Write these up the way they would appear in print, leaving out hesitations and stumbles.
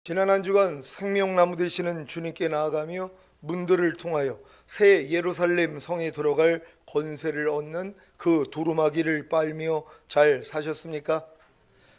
지난 한 주간 생명나무 되시는 주님께 나아가며 문들을 통하여 새 예루살렘 성에 들어갈 권세를 얻는 그 두루마기를 빨며 잘 사셨습니까?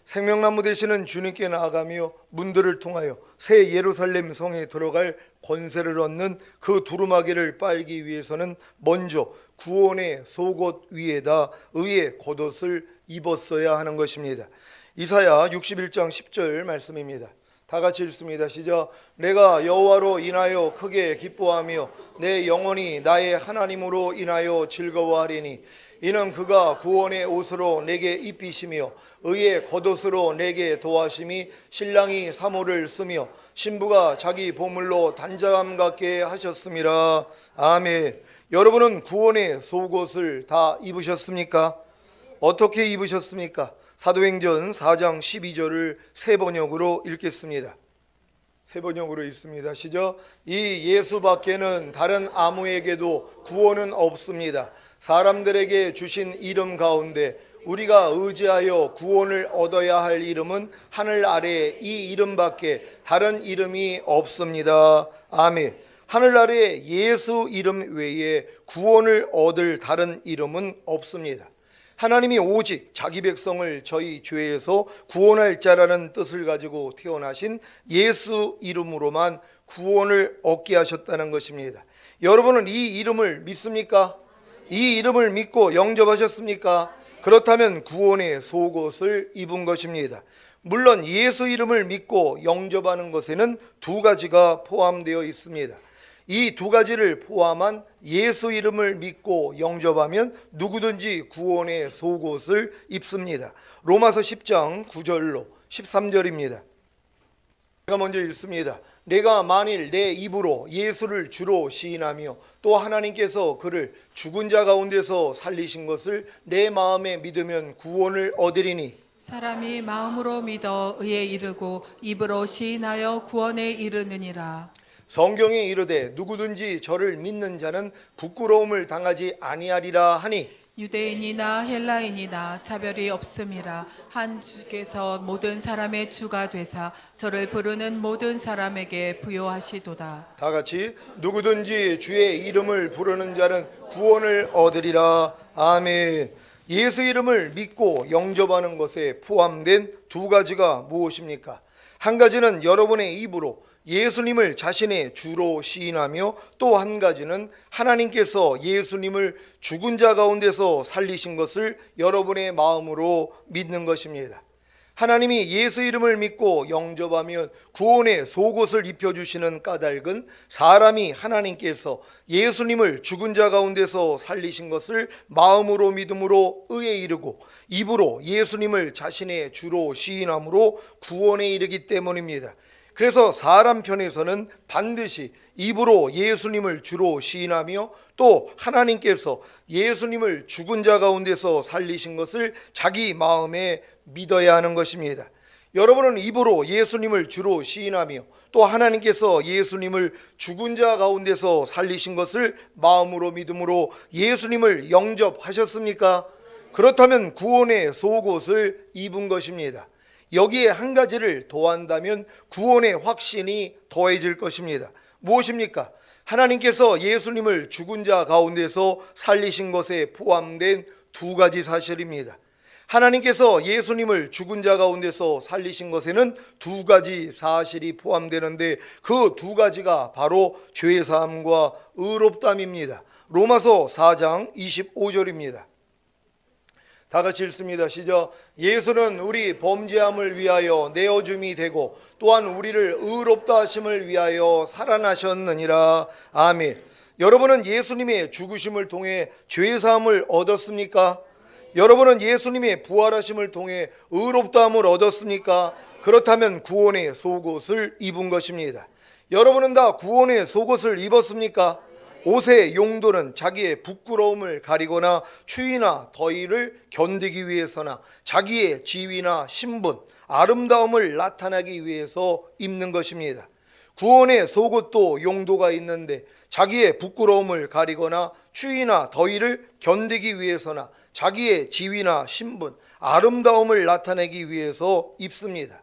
생명나무 되시는 주님께 나아가며 문들을 통하여 새 예루살렘 성에 들어갈 권세를 얻는 그 두루마기를 빨기 위해서는 먼저 구원의 속옷 위에다 의의 겉옷을 입었어야 하는 것입니다. 이사야 61장 10절 말씀입니다. 다 같이 읽습니다. 시작. 내가 여호와로 인하여 크게 기뻐하며 내 영혼이 나의 하나님으로 인하여 즐거워하리니 이는 그가 구원의 옷으로 내게 입히시며 의의 겉옷으로 내게 도하심이 신랑이 사모를 쓰며 신부가 자기 보물로 단장함 같게 하셨음이라. 아멘. 여러분은 구원의 속옷을 다 입으셨습니까? 어떻게 입으셨습니까? 사도행전 4장 12절을 새 번역으로 읽겠습니다. 새 번역으로 읽습니다. 시작. 이 예수밖에는 다른 아무에게도 구원은 없습니다. 사람들에게 주신 이름 가운데 우리가 의지하여 구원을 얻어야 할 이름은 하늘 아래에 이 이름밖에 다른 이름이 없습니다. 아멘. 하늘 아래에 예수 이름 외에 구원을 얻을 다른 이름은 없습니다. 하나님이 오직 자기 백성을 저희 죄에서 구원할 자라는 뜻을 가지고 태어나신 예수 이름으로만 구원을 얻게 하셨다는 것입니다. 여러분은 이 이름을 믿습니까? 이 이름을 믿고 영접하셨습니까? 그렇다면 구원의 속옷을 입은 것입니다. 물론 예수 이름을 믿고 영접하는 것에는 두 가지가 포함되어 있습니다. 이 두 가지를 포함한 예수 이름을 믿고 영접하면 누구든지 구원의 속옷을 입습니다. 로마서 10장 9절로 13절입니다. 제가 먼저 읽습니다. 내가 만일 내 입으로 예수를 주로 시인하며 또 하나님께서 그를 죽은 자 가운데서 살리신 것을 내 마음에 믿으면 구원을 얻으리니 사람이 마음으로 믿어 의에 이르고 입으로 시인하여 구원에 이르느니라. 성경에 이르되 누구든지 저를 믿는 자는 부끄러움을 당하지 아니하리라 하니 유대인이나 헬라인이나 차별이 없음이라. 한 주께서 모든 사람의 주가 되사 저를 부르는 모든 사람에게 부요하시도다. 다 같이 누구든지 주의 이름을 부르는 자는 구원을 얻으리라. 아멘. 예수 이름을 믿고 영접하는 것에 포함된 두 가지가 무엇입니까? 한 가지는 여러분의 입으로 예수님을 자신의 주로 시인하며 또 한 가지는 하나님께서 예수님을 죽은 자 가운데서 살리신 것을 여러분의 마음으로 믿는 것입니다. 하나님이 예수 이름을 믿고 영접하면 구원의 속옷을 입혀주시는 까닭은 사람이 하나님께서 예수님을 죽은 자 가운데서 살리신 것을 마음으로 믿음으로 의에 이르고 입으로 예수님을 자신의 주로 시인함으로 구원에 이르기 때문입니다. 그래서 사람 편에서는 반드시 입으로 예수님을 주로 시인하며 또 하나님께서 예수님을 죽은 자 가운데서 살리신 것을 자기 마음에 믿어야 하는 것입니다. 여러분은 입으로 예수님을 주로 시인하며 또 하나님께서 예수님을 죽은 자 가운데서 살리신 것을 마음으로 믿음으로 예수님을 영접하셨습니까? 그렇다면 구원의 속옷을 입은 것입니다. 여기에 한 가지를 더한다면 구원의 확신이 더해질 것입니다. 무엇입니까? 하나님께서 예수님을 죽은 자 가운데서 살리신 것에 포함된 두 가지 사실입니다. 하나님께서 예수님을 죽은 자 가운데서 살리신 것에는 두 가지 사실이 포함되는데 그 두 가지가 바로 죄사함과 의롭다함입니다. 로마서 4장 25절입니다. 다 같이 읽습니다. 시작. 예수는 우리 범죄함을 위하여 내어줌이 되고 또한 우리를 의롭다 하심을 위하여 살아나셨느니라. 아멘. 여러분은 예수님의 죽으심을 통해 죄사함을 얻었습니까? 여러분은 예수님의 부활하심을 통해 의롭다함을 얻었습니까? 그렇다면 구원의 속옷을 입은 것입니다. 여러분은 다 구원의 속옷을 입었습니까? 옷의 용도는 자기의 부끄러움을 가리거나 추위나 더위를 견디기 위해서나 자기의 지위나 신분, 아름다움을 나타내기 위해서 입는 것입니다. 구원의 속옷도 용도가 있는데 자기의 부끄러움을 가리거나 추위나 더위를 견디기 위해서나 자기의 지위나 신분, 아름다움을 나타내기 위해서 입습니다.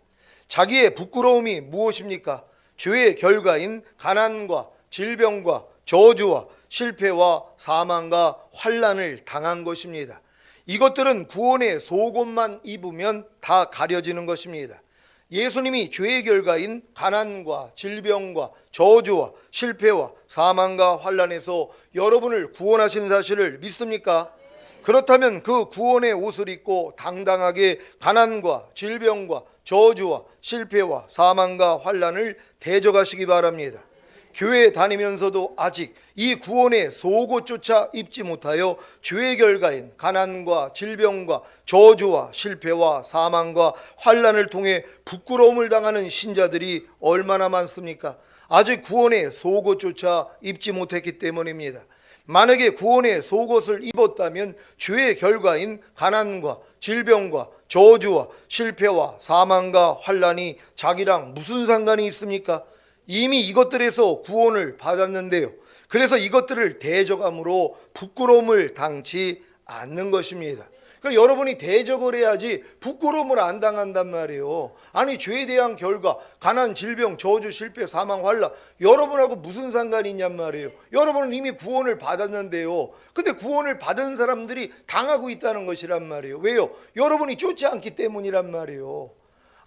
자기의 부끄러움이 무엇입니까? 죄의 결과인 가난과 질병과 저주와 실패와 사망과 환난을 당한 것입니다. 이것들은 구원의 속옷만 입으면 다 가려지는 것입니다. 예수님이 죄의 결과인 가난과 질병과 저주와 실패와 사망과 환난에서 여러분을 구원하신 사실을 믿습니까? 그렇다면 그 구원의 옷을 입고 당당하게 가난과 질병과 저주와 실패와 사망과 환난을 대적하시기 바랍니다. 교회에 다니면서도 아직 이 구원의 속옷조차 입지 못하여 죄의 결과인 가난과 질병과 저주와 실패와 사망과 환난을 통해 부끄러움을 당하는 신자들이 얼마나 많습니까? 아직 구원의 속옷조차 입지 못했기 때문입니다. 만약에 구원의 속옷을 입었다면 죄의 결과인 가난과 질병과 저주와 실패와 사망과 환난이 자기랑 무슨 상관이 있습니까? 이미 이것들에서 구원을 받았는데요. 그래서 이것들을 대적함으로 부끄러움을 당치 않는 것입니다. 그러니까 여러분이 대적을 해야지 부끄러움을 안 당한단 말이에요. 아니 죄에 대한 결과 가난, 질병, 저주, 실패, 사망, 환난 여러분하고 무슨 상관이 있냔 말이에요. 여러분은 이미 구원을 받았는데요. 근데 구원을 받은 사람들이 당하고 있다는 것이란 말이에요. 왜요? 여러분이 쫓지 않기 때문이란 말이에요.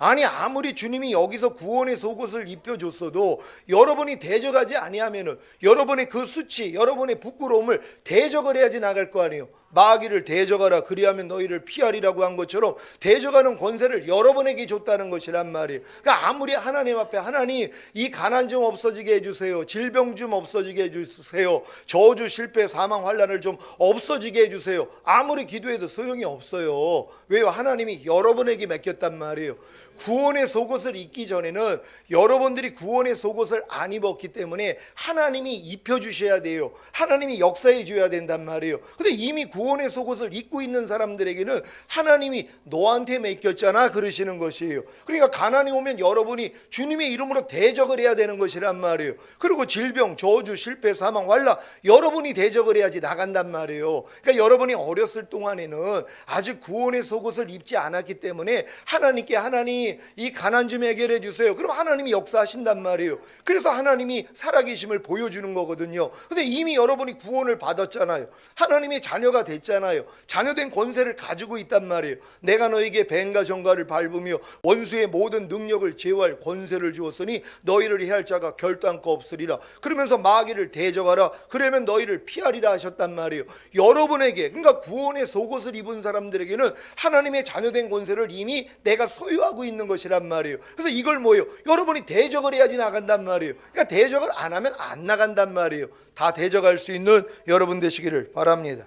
아니 아무리 주님이 여기서 구원의 속옷을 입혀줬어도 여러분이 대적하지 아니하면은 여러분의 그 수치, 여러분의 부끄러움을 대적을 해야지 나갈 거 아니에요. 마귀를 대적하라 그리하면 너희를 피하리라고 한 것처럼 대적하는 권세를 여러분에게 줬다는 것이란 말이에요. 그러니까 아무리 하나님 앞에 하나님 이 가난 좀 없어지게 해주세요, 질병 좀 없어지게 해주세요, 저주, 실패, 사망, 환난을 좀 없어지게 해주세요, 아무리 기도해도 소용이 없어요. 왜요? 하나님이 여러분에게 맡겼단 말이에요. 구원의 속옷을 입기 전에는 여러분들이 구원의 속옷을 안 입었기 때문에 하나님이 입혀주셔야 돼요. 하나님이 역사해 줘야 된단 말이에요. 근데 이미 구원의 속옷을 입고 있는 사람들에게는 하나님이 너한테 맡겼잖아 그러시는 것이에요. 그러니까 가난이 오면 여러분이 주님의 이름으로 대적을 해야 되는 것이란 말이에요. 그리고 질병, 저주, 실패, 사망, 환난 여러분이 대적을 해야지 나간단 말이에요. 그러니까 여러분이 어렸을 동안에는 아직 구원의 속옷을 입지 않았기 때문에 하나님께 하나님 이 가난 좀 해결해 주세요. 그럼 하나님이 역사하신단 말이에요. 그래서 하나님이 살아계심을 보여주는 거거든요. 근데 이미 여러분이 구원을 받았잖아요. 하나님의 자녀가 됐잖아요. 자녀된 권세를 가지고 있단 말이에요. 내가 너에게 뱀과 정갈을 밟으며 원수의 모든 능력을 제어할 권세를 주었으니 너희를 해할 자가 결단코 없으리라. 그러면서 마귀를 대적하라. 그러면 너희를 피하리라 하셨단 말이에요. 여러분에게, 그러니까 구원의 속옷을 입은 사람들에게는 하나님의 자녀된 권세를 이미 내가 소유하고 있는 것이란 말이에요. 그래서 이걸 뭐예요? 여러분이 대적을 해야지 나간단 말이에요. 그러니까 대적을 안 하면 안 나간단 말이에요. 다 대적할 수 있는 여러분 되시기를 바랍니다.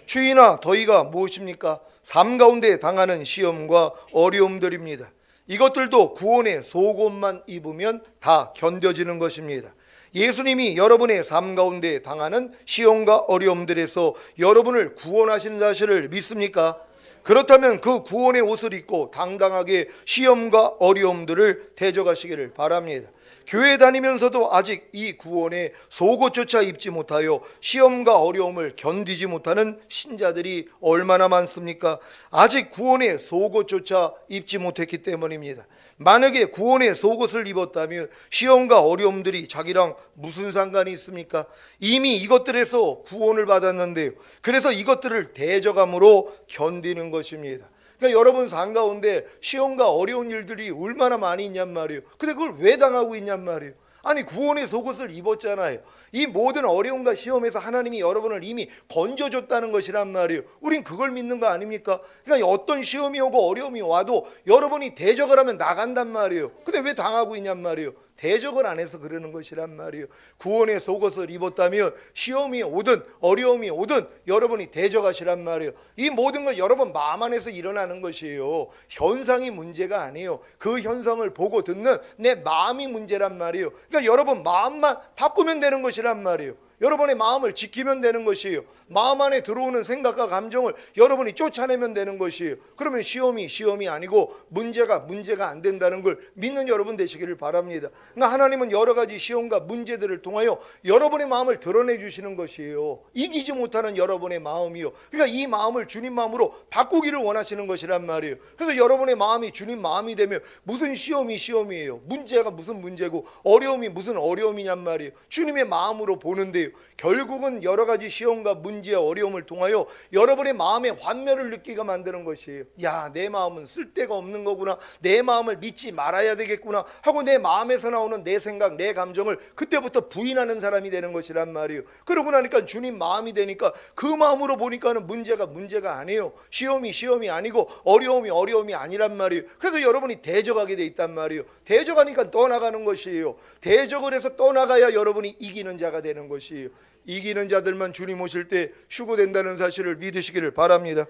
추위나 더위가 무엇입니까? 삶 가운데 당하는 시험과 어려움들입니다. 이것들도 구원의 속옷만 입으면 다 견뎌지는 것입니다. 예수님이 여러분의 삶 가운데 당하는 시험과 어려움들에서 여러분을 구원하시는 사실을 믿습니까? 그렇다면 그 구원의 옷을 입고 당당하게 시험과 어려움들을 대적하시기를 바랍니다. 교회 다니면서도 아직 이 구원의 속옷조차 입지 못하여 시험과 어려움을 견디지 못하는 신자들이 얼마나 많습니까? 아직 구원의 속옷조차 입지 못했기 때문입니다. 만약에 구원의 속옷을 입었다면 시험과 어려움들이 자기랑 무슨 상관이 있습니까? 이미 이것들에서 구원을 받았는데요. 그래서 이것들을 대적함으로 견디는 것입니다. 그러니까 여러분 삶 가운데 시험과 어려운 일들이 얼마나 많이 있냔 말이에요. 근데 그걸 왜 당하고 있냔 말이에요. 아니 구원의 속옷을 입었잖아요. 이 모든 어려움과 시험에서 하나님이 여러분을 이미 건져줬다는 것이란 말이에요. 우린 그걸 믿는 거 아닙니까? 그러니까 어떤 시험이 오고 어려움이 와도 여러분이 대적을 하면 나간단 말이에요. 근데 왜 당하고 있냔 말이에요. 대적을 안 해서 그러는 것이란 말이에요. 구원의 속옷을 입었다면 시험이 오든 어려움이 오든 여러분이 대적하시란 말이에요. 이 모든 건 여러분 마음 안에서 일어나는 것이에요. 현상이 문제가 아니에요. 그 현상을 보고 듣는 내 마음이 문제란 말이에요. 그러니까 여러분 마음만 바꾸면 되는 것이란 말이에요. 여러분의 마음을 지키면 되는 것이에요. 마음 안에 들어오는 생각과 감정을 여러분이 쫓아내면 되는 것이에요. 그러면 시험이 아니고 문제가 안 된다는 걸 믿는 여러분 되시기를 바랍니다. 그러니까 하나님은 여러 가지 시험과 문제들을 통하여 여러분의 마음을 드러내 주시는 것이에요. 이기지 못하는 여러분의 마음이요. 그러니까 이 마음을 주님 마음으로 바꾸기를 원하시는 것이란 말이에요. 그래서 여러분의 마음이 주님 마음이 되면 무슨 시험이에요. 문제가 무슨 문제고 어려움이 무슨 어려움이냔 말이에요. 주님의 마음으로 보는데요. 결국은 여러 가지 시험과 문제와 어려움을 통하여 여러분의 마음의 환멸을 느끼게 만드는 것이에요. 야, 내 마음은 쓸데가 없는 거구나. 내 마음을 믿지 말아야 되겠구나 하고 내 마음에서 나오는 내 생각, 내 감정을 그때부터 부인하는 사람이 되는 것이란 말이에요. 그러고 나니까 주님 마음이 되니까 그 마음으로 보니까는 문제가 아니에요. 시험이 아니고 어려움이 아니란 말이에요. 그래서 여러분이 대적하게 돼 있단 말이에요. 대적하니까 떠나가는 것이에요. 대적을 해서 떠나가야 여러분이 이기는 자가 되는 것이에요. 이기는 자들만 주님 오실 때 휴거된다는 사실을 믿으시기를 바랍니다.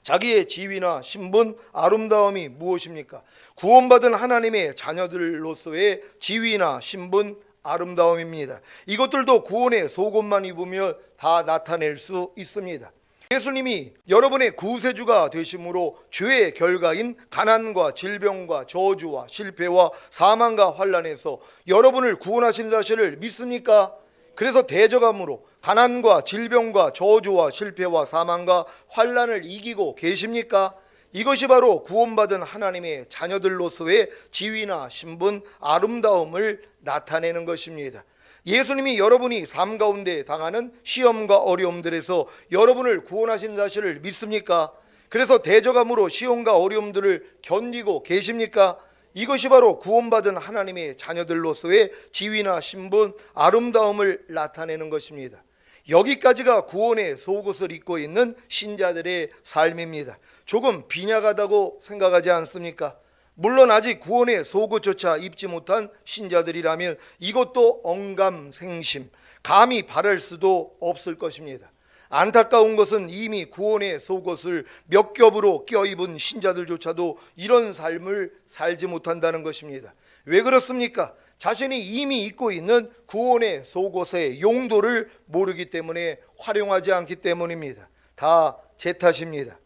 자기의 지위나 신분, 아름다움이 무엇입니까? 구원받은 하나님의 자녀들로서의 지위나 신분, 아름다움입니다. 이것들도 구원의 속옷만 입으면 다 나타낼 수 있습니다. 예수님이 여러분의 구세주가 되심으로 죄의 결과인 가난과 질병과 저주와 실패와 사망과 환난에서 여러분을 구원하신 사실을 믿습니까? 그래서 대적함으로 가난과 질병과 저주와 실패와 사망과 환난을 이기고 계십니까? 이것이 바로 구원받은 하나님의 자녀들로서의 지위나 신분, 아름다움을 나타내는 것입니다. 예수님이 여러분이 삶 가운데 당하는 시험과 어려움들에서 여러분을 구원하신 사실을 믿습니까? 그래서 대적함으로 시험과 어려움들을 견디고 계십니까? 이것이 바로 구원받은 하나님의 자녀들로서의 지위나 신분, 아름다움을 나타내는 것입니다. 여기까지가 구원의 속옷을 입고 있는 신자들의 삶입니다. 조금 빈약하다고 생각하지 않습니까? 물론 아직 구원의 속옷조차 입지 못한 신자들이라면 이것도 언감생심, 감히 바랄 수도 없을 것입니다. 안타까운 것은 이미 구원의 속옷을 몇 겹으로 껴입은 신자들조차도 이런 삶을 살지 못한다는 것입니다. 왜 그렇습니까? 자신이 이미 입고 있는 구원의 속옷의 용도를 모르기 때문에 활용하지 않기 때문입니다. 다 제 탓입니다.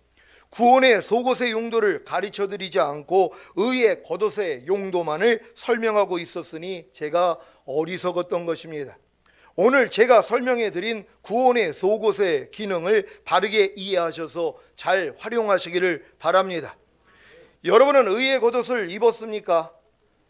구원의 속옷의 용도를 가르쳐드리지 않고 의의 겉옷의 용도만을 설명하고 있었으니 제가 어리석었던 것입니다. 오늘 제가 설명해드린 구원의 속옷의 기능을 바르게 이해하셔서 잘 활용하시기를 바랍니다. 여러분은 의의 겉옷을 입었습니까?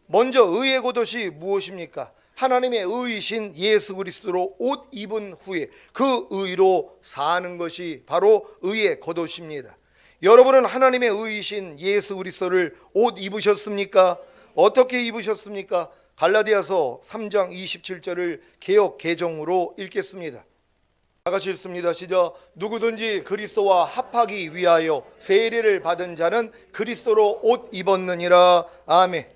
먼저 의의 겉옷이 무엇입니까? 하나님의 의이신 예수 그리스도로 옷 입은 후에 그 의로 사는 것이 바로 의의 겉옷입니다. 여러분은 하나님의 의이신 예수 그리스도를 옷 입으셨습니까? 어떻게 입으셨습니까? 갈라디아서 3장 27절을 개역 개정으로 읽겠습니다. 다 같이 읽습니다. 시작. 누구든지 그리스도와 합하기 위하여 세례를 받은 자는 그리스도로 옷 입었느니라. 아멘.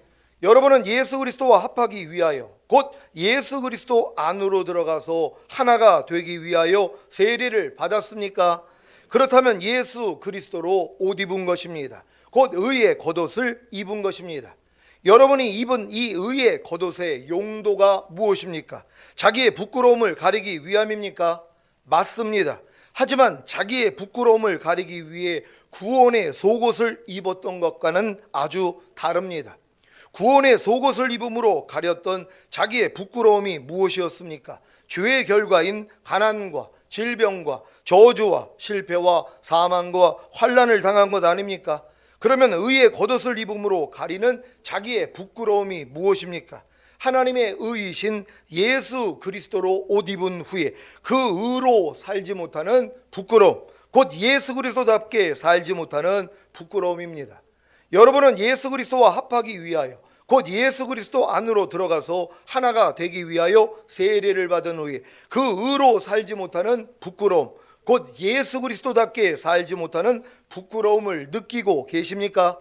여러분은 예수 그리스도와 합하기 위하여 곧 예수 그리스도 안으로 들어가서 하나가 되기 위하여 세례를 받았습니까? 그렇다면 예수 그리스도로 옷 입은 것입니다. 곧 의의 겉옷을 입은 것입니다. 여러분이 입은 이 의의 겉옷의 용도가 무엇입니까? 자기의 부끄러움을 가리기 위함입니까? 맞습니다. 하지만 자기의 부끄러움을 가리기 위해 구원의 속옷을 입었던 것과는 아주 다릅니다. 구원의 속옷을 입음으로 가렸던 자기의 부끄러움이 무엇이었습니까? 죄의 결과인 가난과 질병과 저주와 실패와 사망과 환난을 당한 것 아닙니까? 그러면 의의 겉옷을 입음으로 가리는 자기의 부끄러움이 무엇입니까? 하나님의 의이신 예수 그리스도로 옷 입은 후에 그 의로 살지 못하는 부끄러움, 곧 예수 그리스도답게 살지 못하는 부끄러움입니다. 여러분은 예수 그리스도와 합하기 위하여 곧 예수 그리스도 안으로 들어가서 하나가 되기 위하여 세례를 받은 후에 그 의로 살지 못하는 부끄러움, 곧 예수 그리스도답게 살지 못하는 부끄러움을 느끼고 계십니까?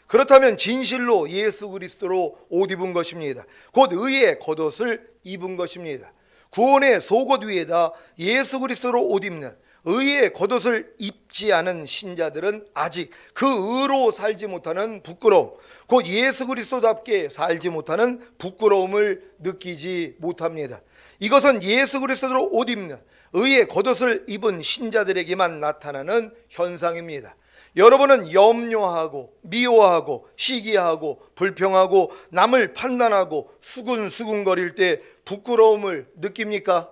그렇다면 진실로 예수 그리스도로 옷 입은 것입니다. 곧 의의 겉옷을 입은 것입니다. 구원의 속옷 위에다 예수 그리스도로 옷 입는 의의 겉옷을 입지 않은 신자들은 아직 그 의로 살지 못하는 부끄러움, 곧 예수 그리스도답게 살지 못하는 부끄러움을 느끼지 못합니다. 이것은 예수 그리스도로 옷 입는 의의 겉옷을 입은 신자들에게만 나타나는 현상입니다. 여러분은 염려하고 미워하고 시기하고 불평하고 남을 판단하고 수군수군거릴 때 부끄러움을 느낍니까?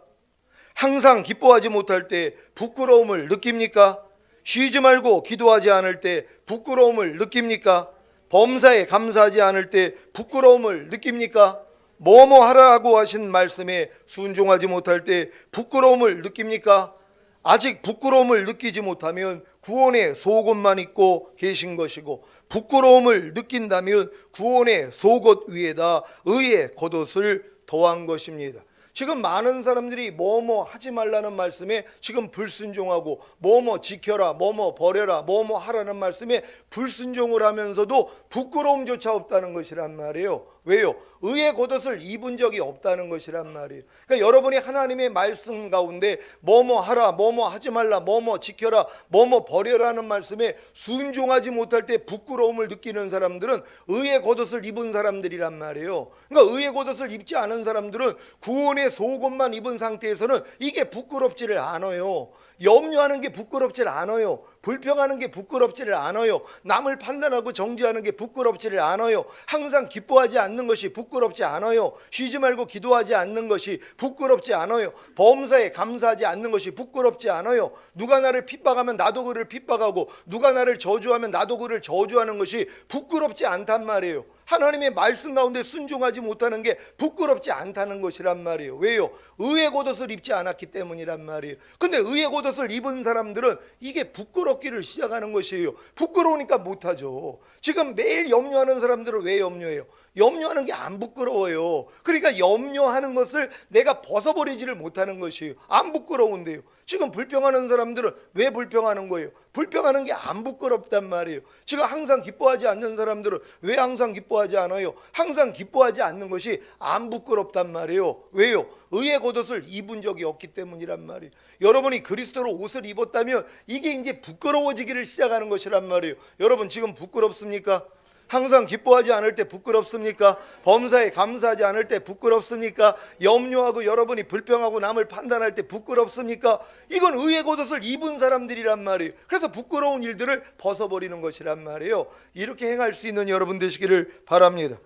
항상 기뻐하지 못할 때 부끄러움을 느낍니까? 쉬지 말고 기도하지 않을 때 부끄러움을 느낍니까? 범사에 감사하지 않을 때 부끄러움을 느낍니까? 뭐뭐 하라고 하신 말씀에 순종하지 못할 때 부끄러움을 느낍니까? 아직 부끄러움을 느끼지 못하면 구원의 속옷만 입고 계신 것이고, 부끄러움을 느낀다면 구원의 속옷 위에다 의의 겉옷을 더한 것입니다. 지금 많은 사람들이 뭐뭐 하지 말라는 말씀에 지금 불순종하고, 뭐뭐 지켜라, 뭐뭐 버려라, 뭐뭐 하라는 말씀에 불순종을 하면서도 부끄러움조차 없다는 것이란 말이에요. 왜요? 의의 겉옷을 입은 적이 없다는 것이란 말이에요. 그러니까 여러분이 하나님의 말씀 가운데 뭐뭐 하라, 뭐뭐 하지 말라, 뭐뭐 지켜라, 뭐뭐 버려라는 말씀에 순종하지 못할 때 부끄러움을 느끼는 사람들은 의의 겉옷을 입은 사람들이란 말이에요. 그러니까 의의 겉옷을 입지 않은 사람들은 구원의 속옷만 입은 상태에서는 이게 부끄럽지를 않아요. 염려하는 게 부끄럽지를 않아요. 불평하는 게 부끄럽지를 않아요. 남을 판단하고 정죄하는 게 부끄럽지를 않아요. 항상 기뻐하지 않는 것이 부끄럽지 않아요. 쉬지 말고 기도하지 않는 것이 부끄럽지 않아요. 범사에 감사하지 않는 것이 부끄럽지 않아요. 누가 나를 핍박하면 나도 그를 핍박하고, 누가 나를 저주하면 나도 그를 저주하는 것이 부끄럽지 않단 말이에요. 하나님의 말씀 가운데 순종하지 못하는 게 부끄럽지 않다는 것이란 말이에요. 왜요? 의의 겉옷을 입지 않았기 때문이란 말이에요. 근데 의의 겉옷을 입은 사람들은 이게 부끄럽기를 시작하는 것이에요. 부끄러우니까 못하죠. 지금 매일 염려하는 사람들은 왜 염려해요? 염려하는 게 안 부끄러워요. 그러니까 염려하는 것을 내가 벗어버리지를 못하는 것이에요. 안 부끄러운데요. 지금 불평하는 사람들은 왜 불평하는 거예요? 불평하는 게 안 부끄럽단 말이에요. 지금 항상 기뻐하지 않는 사람들은 왜 항상 기뻐하지 않아요? 항상 기뻐하지 않는 것이 안 부끄럽단 말이에요. 왜요? 의의 겉옷을 입은 적이 없기 때문이란 말이에요. 여러분이 그리스도로 옷을 입었다면 이게 이제 부끄러워지기를 시작하는 것이란 말이에요. 여러분 지금 부끄럽습니까? 항상 기뻐하지 않을 때 부끄럽습니까? 범사에 감사하지 않을 때 부끄럽습니까? 염려하고 여러분이 불평하고 남을 판단할 때 부끄럽습니까? 이건 의의 겉옷을 입은 사람들이란 말이에요. 그래서 부끄러운 일들을 벗어버리는 것이란 말이에요. 이렇게 행할 수 있는 여러분 되시기를 바랍니다.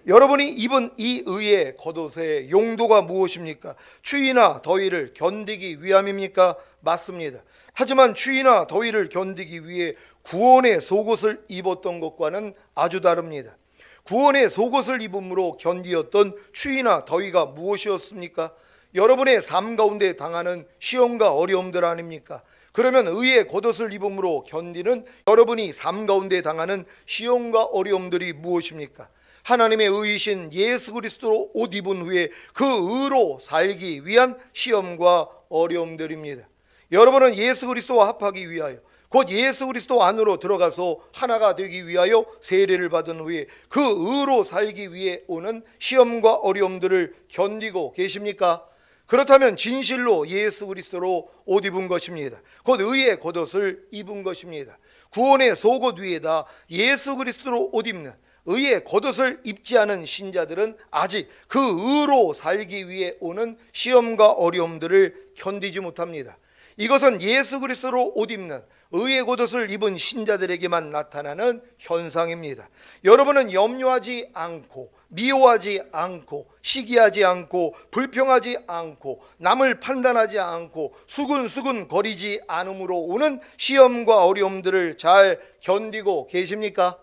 여러분이 입은 이 의의 겉옷의 용도가 무엇입니까? 추위나 더위를 견디기 위함입니까? 맞습니다. 하지만 추위나 더위를 견디기 위해 구원의 속옷을 입었던 것과는 아주 다릅니다. 구원의 속옷을 입음으로 견디었던 추위나 더위가 무엇이었습니까? 여러분의 삶 가운데 당하는 시험과 어려움들 아닙니까? 그러면 의의 겉옷을 입음으로 견디는 여러분이 삶 가운데 당하는 시험과 어려움들이 무엇입니까? 하나님의 의이신 예수 그리스도로 옷 입은 후에 그 의로 살기 위한 시험과 어려움들입니다. 여러분은 예수 그리스도와 합하기 위하여, 곧 예수 그리스도 안으로 들어가서 하나가 되기 위하여 세례를 받은 후에 그 의로 살기 위해 오는 시험과 어려움들을 견디고 계십니까? 그렇다면 진실로 예수 그리스도로 옷 입은 것입니다. 곧 의의 겉옷을 입은 것입니다. 구원의 속옷 위에다 예수 그리스도로 옷 입는 의의 겉옷을 입지 않은 신자들은 아직 그 의로 살기 위해 오는 시험과 어려움들을 견디지 못합니다. 이것은 예수 그리스도로 옷 입는 의의 겉옷을 입은 신자들에게만 나타나는 현상입니다. 여러분은 염려하지 않고, 미워하지 않고, 시기하지 않고, 불평하지 않고, 남을 판단하지 않고, 수근수근 거리지 않음으로 오는 시험과 어려움들을 잘 견디고 계십니까?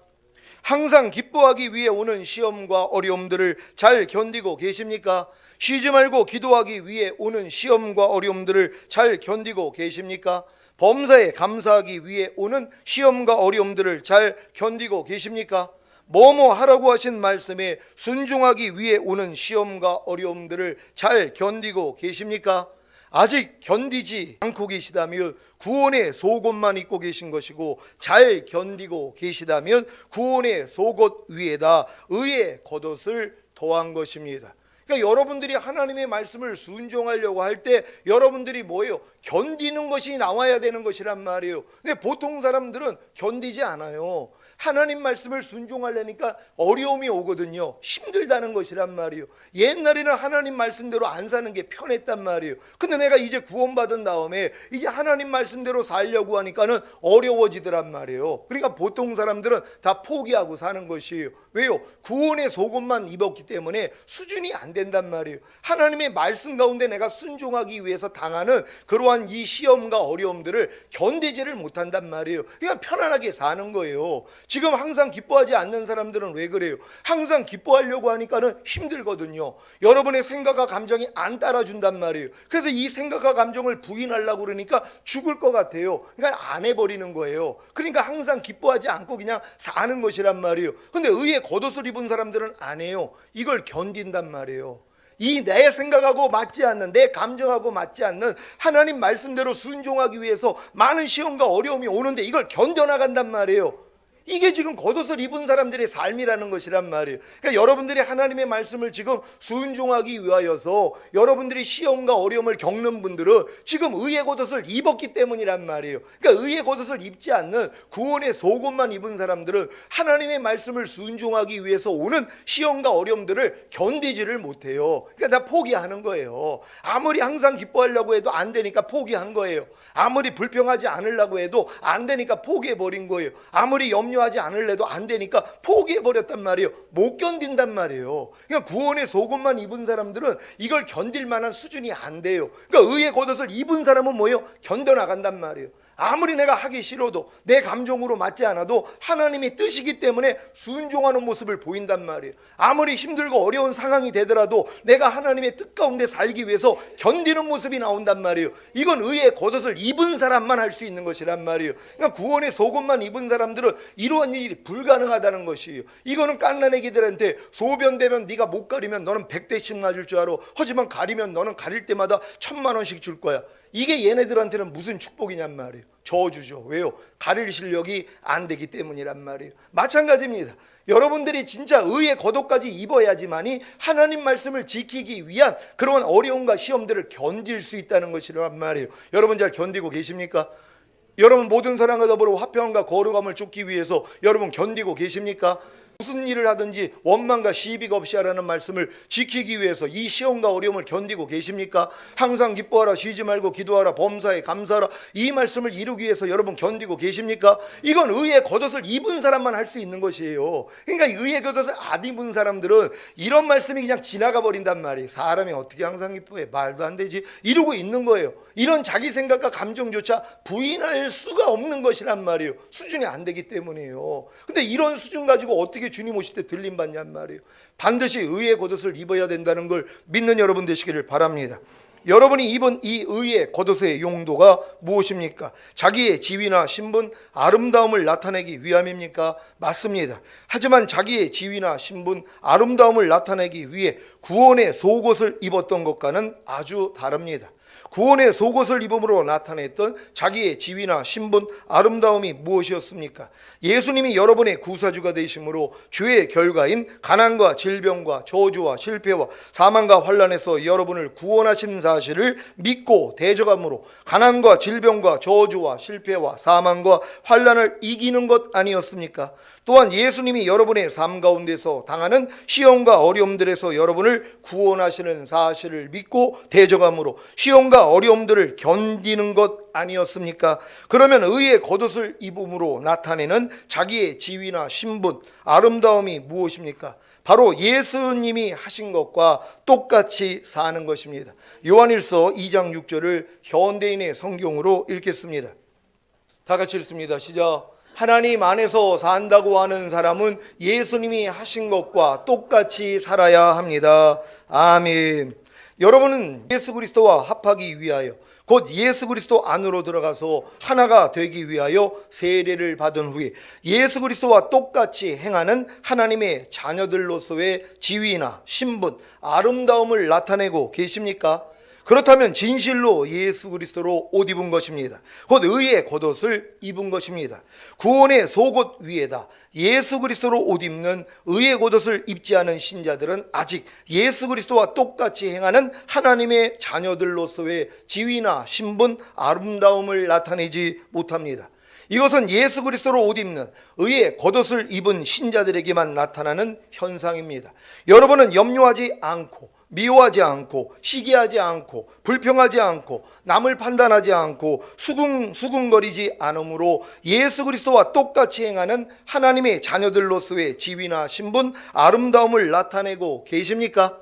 항상 기뻐하기 위해 오는 시험과 어려움들을 잘 견디고 계십니까? 쉬지 말고 기도하기 위해 오는 시험과 어려움들을 잘 견디고 계십니까? 범사에 감사하기 위해 오는 시험과 어려움들을 잘 견디고 계십니까? 뭐뭐 하라고 하신 말씀에 순종하기 위해 오는 시험과 어려움들을 잘 견디고 계십니까? 아직 견디지 않고 계시다면 구원의 속옷만 입고 계신 것이고, 잘 견디고 계시다면 구원의 속옷 위에다 의의 겉옷을 더한 것입니다. 그러니까 여러분들이 하나님의 말씀을 순종하려고 할 때 여러분들이 뭐예요? 견디는 것이 나와야 되는 것이란 말이에요. 근데 보통 사람들은 견디지 않아요. 하나님 말씀을 순종하려니까 어려움이 오거든요. 힘들다는 것이란 말이에요. 옛날에는 하나님 말씀대로 안 사는 게 편했단 말이에요. 근데 내가 이제 구원받은 다음에 이제 하나님 말씀대로 살려고 하니까는 어려워지더란 말이에요. 그러니까 보통 사람들은 다 포기하고 사는 것이에요. 왜요? 구원의 속옷만 입었기 때문에 수준이 안 된단 말이에요. 하나님의 말씀 가운데 내가 순종하기 위해서 당하는 그러한 이 시험과 어려움들을 견디지를 못한단 말이에요. 그냥 편안하게 사는 거예요. 지금 항상 기뻐하지 않는 사람들은 왜 그래요? 항상 기뻐하려고 하니까는 힘들거든요. 여러분의 생각과 감정이 안 따라준단 말이에요. 그래서 이 생각과 감정을 부인하려고 그러니까 죽을 것 같아요. 그러니까 안 해버리는 거예요. 그러니까 항상 기뻐하지 않고 그냥 사는 것이란 말이에요. 근데 의에 겉옷을 입은 사람들은 안 해요. 이걸 견딘단 말이에요. 이 내 생각하고 맞지 않는, 내 감정하고 맞지 않는 하나님 말씀대로 순종하기 위해서 많은 시험과 어려움이 오는데 이걸 견뎌나간단 말이에요. 이게 지금 겉옷을 입은 사람들의 삶이라는 것이란 말이에요. 그러니까 여러분들이 하나님의 말씀을 지금 순종하기 위하여서 여러분들이 시험과 어려움을 겪는 분들은 지금 의의 겉옷을 입었기 때문이란 말이에요. 그러니까 의의 겉옷을 입지 않는 구원의 속옷만 입은 사람들은 하나님의 말씀을 순종하기 위해서 오는 시험과 어려움들을 견디지를 못해요. 그러니까 다 포기하는 거예요. 아무리 항상 기뻐하려고 해도 안 되니까 포기한 거예요. 아무리 불평하지 않으려고 해도 안 되니까 포기해버린 거예요. 아무리 염려하지 않으려도 안 되니까 포기해버렸단 말이에요. 못 견딘단 말이에요. 그러니까 구원의 속옷만 입은 사람들은 이걸 견딜 만한 수준이 안 돼요. 그러니까 의의 겉옷을 입은 사람은 뭐예요? 견뎌나간단 말이에요. 아무리 내가 하기 싫어도 내 감정으로 맞지 않아도 하나님의 뜻이기 때문에 순종하는 모습을 보인단 말이에요. 아무리 힘들고 어려운 상황이 되더라도 내가 하나님의 뜻 가운데 살기 위해서 견디는 모습이 나온단 말이에요. 이건 의의 겉옷을 입은 사람만 할 수 있는 것이란 말이에요. 그러니까 구원의 속옷만 입은 사람들은 이러한 일이 불가능하다는 것이에요. 이거는 깐난애기들한테 소변되면 네가 못 가리면 너는 100대씩 맞을 줄 알아. 하지만 가리면 너는 가릴 때마다 1000,000원씩 줄 거야. 이게 얘네들한테는 무슨 축복이냔 말이에요. 저주죠. 왜요? 가릴 실력이 안 되기 때문이란 말이에요. 마찬가지입니다. 여러분들이 진짜 의의 겉옷까지 입어야지만이 하나님 말씀을 지키기 위한 그런 어려움과 시험들을 견딜 수 있다는 것이란 말이에요. 여러분 잘 견디고 계십니까? 여러분 모든 사람과 더불어 화평과 거룩함을 쫓기 위해서 여러분 견디고 계십니까? 무슨 일을 하든지 원망과 시비가 없이 하라는 말씀을 지키기 위해서 이 시험과 어려움을 견디고 계십니까? 항상 기뻐하라, 쉬지 말고 기도하라, 범사에 감사하라, 이 말씀을 이루기 위해서 여러분 견디고 계십니까? 이건 의의 겉옷을 입은 사람만 할 수 있는 것이에요. 그러니까 의의 겉옷을 안 입은 사람들은 이런 말씀이 그냥 지나가 버린단 말이에요. 사람이 어떻게 항상 기뻐해? 말도 안 되지. 이러고 있는 거예요. 이런 자기 생각과 감정조차 부인할 수가 없는 것이란 말이에요. 수준이 안 되기 때문이에요. 근데 이런 수준 가지고 어떻게 주님 오실 때 들림 받냔 말이에요. 반드시 의의 겉옷을 입어야 된다는 걸 믿는 여러분 되시기를 바랍니다. 여러분이 입은 이 의의 겉옷의 용도가 무엇입니까? 자기의 지위나 신분, 아름다움을 나타내기 위함입니까? 맞습니다. 하지만 자기의 지위나 신분, 아름다움을 나타내기 위해 구원의 속옷을 입었던 것과는 아주 다릅니다. 구원의 속옷을 입음으로 나타냈던 자기의 지위나 신분, 아름다움이 무엇이었습니까? 예수님이 여러분의 구사주가 되심으로 주의 결과인 가난과 질병과 저주와 실패와 사망과 환난에서 여러분을 구원하신 사실을 믿고 대적함으로 가난과 질병과 저주와 실패와 사망과 환난을 이기는 것 아니었습니까? 또한 예수님이 여러분의 삶 가운데서 당하는 시험과 어려움들에서 여러분을 구원하시는 사실을 믿고 대적함으로 시험과 어려움들을 견디는 것 아니었습니까? 그러면 의의 겉옷을 입음으로 나타내는 자기의 지위나 신분, 아름다움이 무엇입니까? 바로 예수님이 하신 것과 똑같이 사는 것입니다. 요한일서 2장 6절을 현대인의 성경으로 읽겠습니다. 다 같이 읽습니다. 시작. 하나님 안에서 산다고 하는 사람은 예수님이 하신 것과 똑같이 살아야 합니다. 아멘. 여러분은 예수 그리스도와 합하기 위하여 곧 예수 그리스도 안으로 들어가서 하나가 되기 위하여 세례를 받은 후에 예수 그리스도와 똑같이 행하는 하나님의 자녀들로서의 지위나 신분, 아름다움을 나타내고 계십니까? 그렇다면 진실로 예수 그리스도로 옷 입은 것입니다. 곧 의의 겉옷을 입은 것입니다. 구원의 속옷 위에다 예수 그리스도로 옷 입는 의의 겉옷을 입지 않은 신자들은 아직 예수 그리스도와 똑같이 행하는 하나님의 자녀들로서의 지위나 신분, 아름다움을 나타내지 못합니다. 이것은 예수 그리스도로 옷 입는 의의 겉옷을 입은 신자들에게만 나타나는 현상입니다. 여러분은 염려하지 않고 미워하지 않고 시기하지 않고 불평하지 않고 남을 판단하지 않고 수군거리지 않으므로 예수 그리스도와 똑같이 행하는 하나님의 자녀들로서의 지위나 신분, 아름다움을 나타내고 계십니까?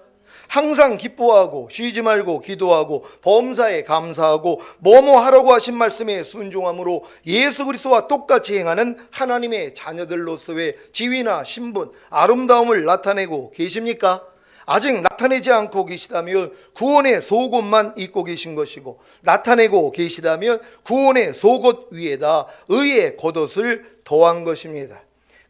항상 기뻐하고 쉬지 말고 기도하고 범사에 감사하고 뭐뭐 하라고 하신 말씀에 순종함으로 예수 그리스도와 똑같이 행하는 하나님의 자녀들로서의 지위나 신분, 아름다움을 나타내고 계십니까? 아직 나타내지 않고 계시다면 구원의 속옷만 입고 계신 것이고, 나타내고 계시다면 구원의 속옷 위에다 의의 겉옷을 더한 것입니다.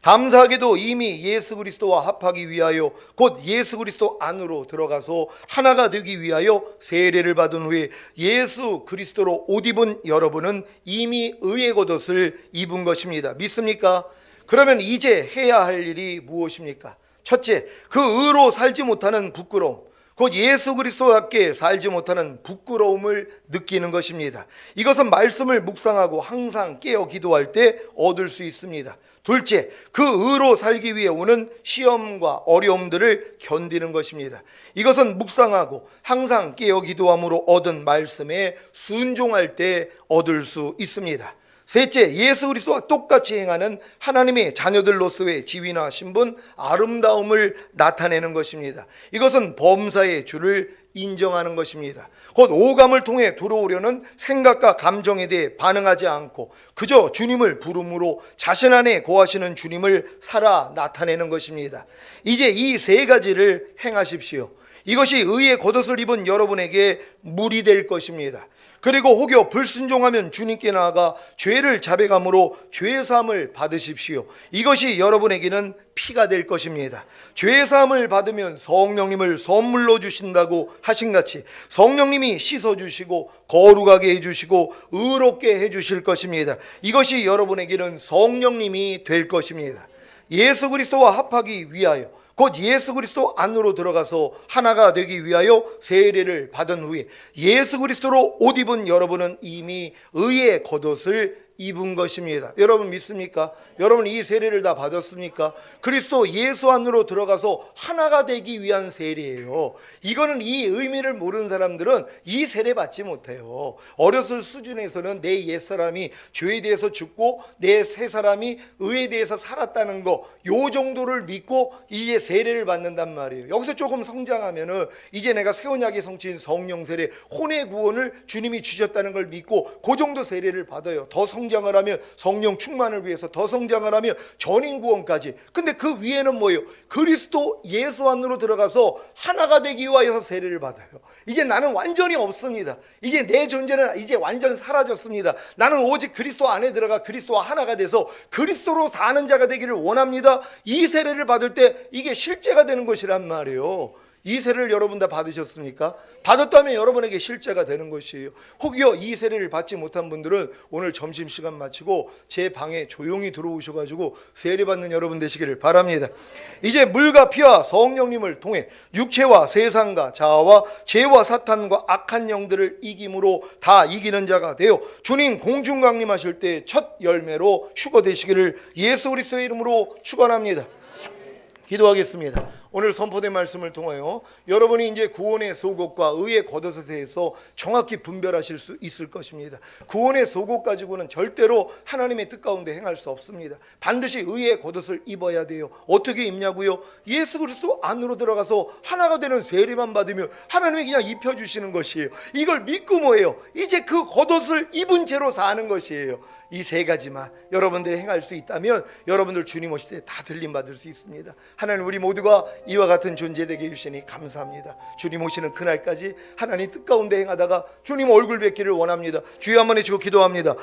감사하게도 이미 예수 그리스도와 합하기 위하여 곧 예수 그리스도 안으로 들어가서 하나가 되기 위하여 세례를 받은 후에 예수 그리스도로 옷 입은 여러분은 이미 의의 겉옷을 입은 것입니다. 믿습니까? 그러면 이제 해야 할 일이 무엇입니까? 첫째, 그 의로 살지 못하는 부끄러움, 곧 예수 그리스도답게 살지 못하는 부끄러움을 느끼는 것입니다. 이것은 말씀을 묵상하고 항상 깨어 기도할 때 얻을 수 있습니다. 둘째, 그 의로 살기 위해 오는 시험과 어려움들을 견디는 것입니다. 이것은 묵상하고 항상 깨어 기도함으로 얻은 말씀에 순종할 때 얻을 수 있습니다. 셋째, 예수 그리스도와 똑같이 행하는 하나님의 자녀들로서의 지위나 신분, 아름다움을 나타내는 것입니다. 이것은 범사의 주를 인정하는 것입니다. 곧 오감을 통해 들어오려는 생각과 감정에 대해 반응하지 않고 그저 주님을 부름으로 자신 안에 거하시는 주님을 살아 나타내는 것입니다. 이제 이 세 가지를 행하십시오. 이것이 의의 겉옷을 입은 여러분에게 물이 될 것입니다. 그리고 혹여 불순종하면 주님께 나아가 죄를 자백함으로 죄사함을 받으십시오. 이것이 여러분에게는 피가 될 것입니다. 죄사함을 받으면 성령님을 선물로 주신다고 하신 같이 성령님이 씻어주시고 거룩하게 해주시고 의롭게 해주실 것입니다. 이것이 여러분에게는 성령님이 될 것입니다. 예수 그리스도와 합하기 위하여 곧 예수 그리스도 안으로 들어가서 하나가 되기 위하여 세례를 받은 후에 예수 그리스도로 옷 입은 여러분은 이미 의의 겉옷을 입은 것입니다. 여러분 믿습니까? 여러분 이 세례를 다 받았습니까? 그리스도 예수 안으로 들어가서 하나가 되기 위한 세례예요. 이거는 이 의미를 모르는 사람들은 이 세례 받지 못해요. 어렸을 수준에서는 내 옛사람이 죄에 대해서 죽고 내 새사람이 의에 대해서 살았다는 거, 요 정도를 믿고 이제 세례를 받는단 말이에요. 여기서 조금 성장하면은 이제 내가 새 언약의 성취인 성령 세례, 혼의 구원을 주님이 주셨다는 걸 믿고 그 정도 세례를 받아요. 더 성장을 하면 성령 충만을 위해서 더 성장을 하면 전인 구원까지. 근데 그 위에는 뭐예요? 그리스도 예수 안으로 들어가서 하나가 되기 위하여서 세례를 받아요. 이제 나는 완전히 없습니다. 이제 내 존재는 이제 완전 사라졌습니다. 나는 오직 그리스도 안에 들어가 그리스도와 하나가 돼서 그리스도로 사는 자가 되기를 원합니다. 이 세례를 받을 때 이게 실제가 되는 것이란 말이에요. 이 세례를 여러분 다 받으셨습니까? 받았다면 여러분에게 실제가 되는 것이에요. 혹여 이 세례를 받지 못한 분들은 오늘 점심시간 마치고 제 방에 조용히 들어오셔가지고 세례 받는 여러분 되시기를 바랍니다. 이제 물과 피와 성령님을 통해 육체와 세상과 자아와 죄와 사탄과 악한 영들을 이김으로 다 이기는 자가 되어 주님 공중 강림하실 때 첫 열매로 휴거 되시기를 예수 그리스도의 이름으로 축원합니다. 기도하겠습니다. 오늘 선포된 말씀을 통하여 여러분이 이제 구원의 속옷과 의의 겉옷에 대해서 정확히 분별하실 수 있을 것입니다. 구원의 속옷 가지고는 절대로 하나님의 뜻 가운데 행할 수 없습니다. 반드시 의의 겉옷을 입어야 돼요. 어떻게 입냐고요? 예수 그리스도 안으로 들어가서 하나가 되는 세례만 받으면 하나님이 그냥 입혀주시는 것이에요. 이걸 믿고 뭐예요? 이제 그 겉옷을 입은 채로 사는 것이에요. 이 세 가지만 여러분들이 행할 수 있다면 여러분들 주님 오실 때 다 들림 받을 수 있습니다. 하나님 우리 모두가 이와 같은 존재 되게 해주시니 감사합니다. 주님 오시는 그날까지 하나님 뜻 가운데 행하다가 주님 얼굴 뵙기를 원합니다. 주여 한번 해주고 기도합니다.